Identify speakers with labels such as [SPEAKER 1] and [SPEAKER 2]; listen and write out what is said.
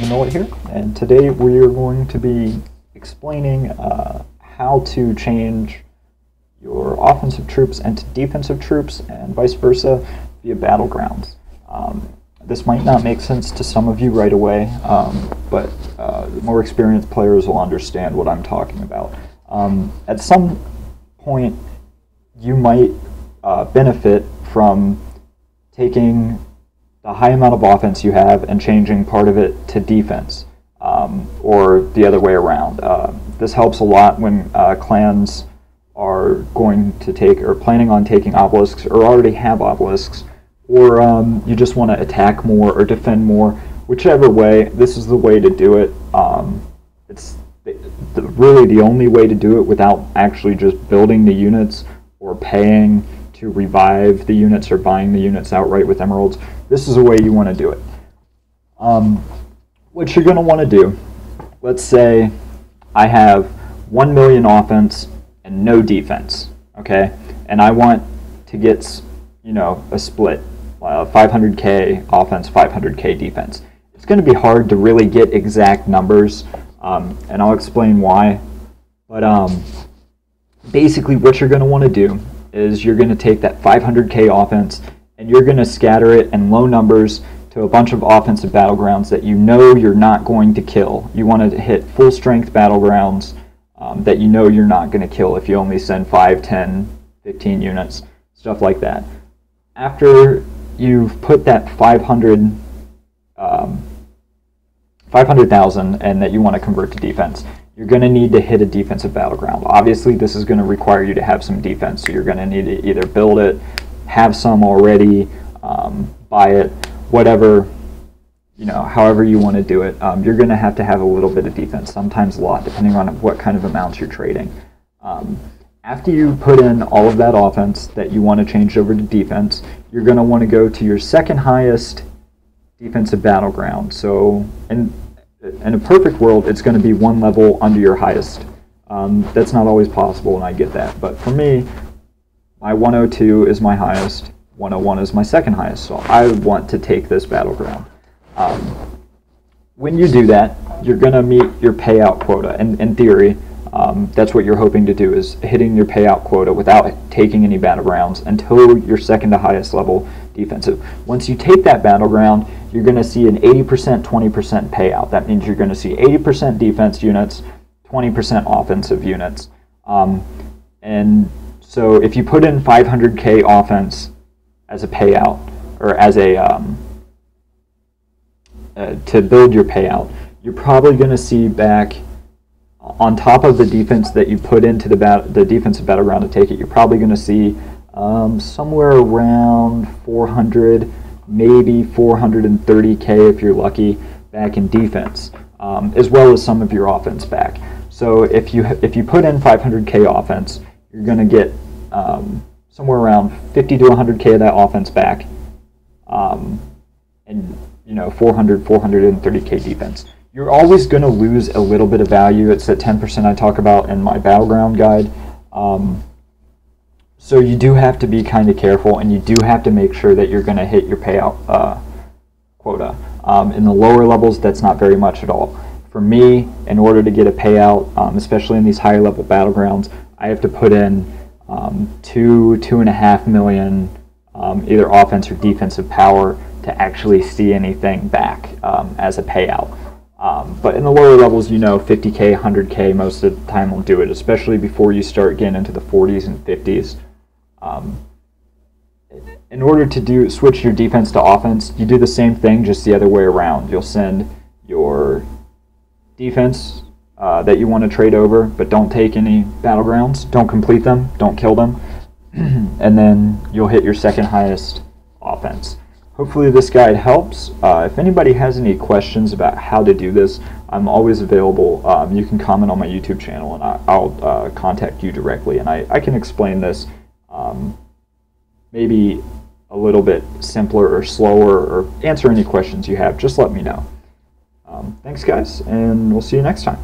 [SPEAKER 1] Nord here, and today we are going to be explaining how to change your offensive troops into defensive troops and vice versa via battlegrounds. This might not make sense to some of you right away, but more experienced players will understand what I'm talking about. At some point, you might benefit from taking the high amount of offense you have and changing part of it to defense, or the other way around. This helps a lot when clans are going to take or planning on taking obelisks or already have obelisks, or you just want to attack more or defend more. Whichever way, this is the way to do it. It's really the only way to do it without actually just building the units or paying to revive the units or buying the units outright with emeralds. This is the way you want to do it. What you're going to want to do, let's say I have 1 million offense and no defense, okay? And I want to get, a split, 500k offense, 500k defense. It's going to be hard to really get exact numbers, and I'll explain why. But basically what you're going to want to do is you're going to take that 500k offense and you're going to scatter it in low numbers to a bunch of offensive battlegrounds that you know you're not going to kill. You want to hit full strength battlegrounds that you know you're not going to kill if you only send 5, 10, 15 units, stuff like that. After you've put that 500,000 and that you want to convert to defense, you're going to need to hit a defensive battleground. Obviously, this is going to require you to have some defense, so you're going to need to either build it, have some already, buy it, whatever, however you want to do it. You're going to have a little bit of defense, sometimes a lot, depending on what kind of amounts you're trading. After you put in all of that offense that you want to change over to defense, you're going to want to go to your second highest defensive battleground. So in a perfect world, it's going to be one level under your highest. That's not always possible, and I get that. But for me, my 102 is my highest, 101 is my second highest, so I want to take this battleground. When you do that, you're going to meet your payout quota. And in theory, that's what you're hoping to do, is hitting your payout quota without taking any battlegrounds until your second to highest level defensive. Once you take that battleground, you're going to see an 80%, 20% payout. That means you're going to see 80% defense units, 20% offensive units. And so if you put in 500k offense as a payout, or as a to build your payout, you're probably going to see back, on top of the defense that you put into the defensive battleground to take it, you're probably going to see somewhere around 400, maybe 430k if you're lucky, back in defense, as well as some of your offense back. So if you put in 500k offense, you're going to get somewhere around 50 to 100k of that offense back, and 430k defense. You're always going to lose a little bit of value. It's that 10% I talk about in my battleground guide. So you do have to be kind of careful, and you do have to make sure that you're going to hit your payout quota. In the lower levels, that's not very much at all. For me, in order to get a payout, especially in these higher level battlegrounds, I have to put in 2.5 million either offense or defensive power to actually see anything back as a payout. But in the lower levels, 50k, 100k most of the time will do it, especially before you start getting into the 40s and 50s. In order to switch your defense to offense, you do the same thing, just the other way around. You'll send your defense that you want to trade over, but don't take any battlegrounds, don't complete them, don't kill them, and then you'll hit your second highest offense. Hopefully this guide helps. If anybody has any questions about how to do this, I'm always available. You can comment on my YouTube channel, and I'll contact you directly, and I can explain this maybe a little bit simpler or slower, or answer any questions you have. Just let me know. Thanks, guys, and we'll see you next time.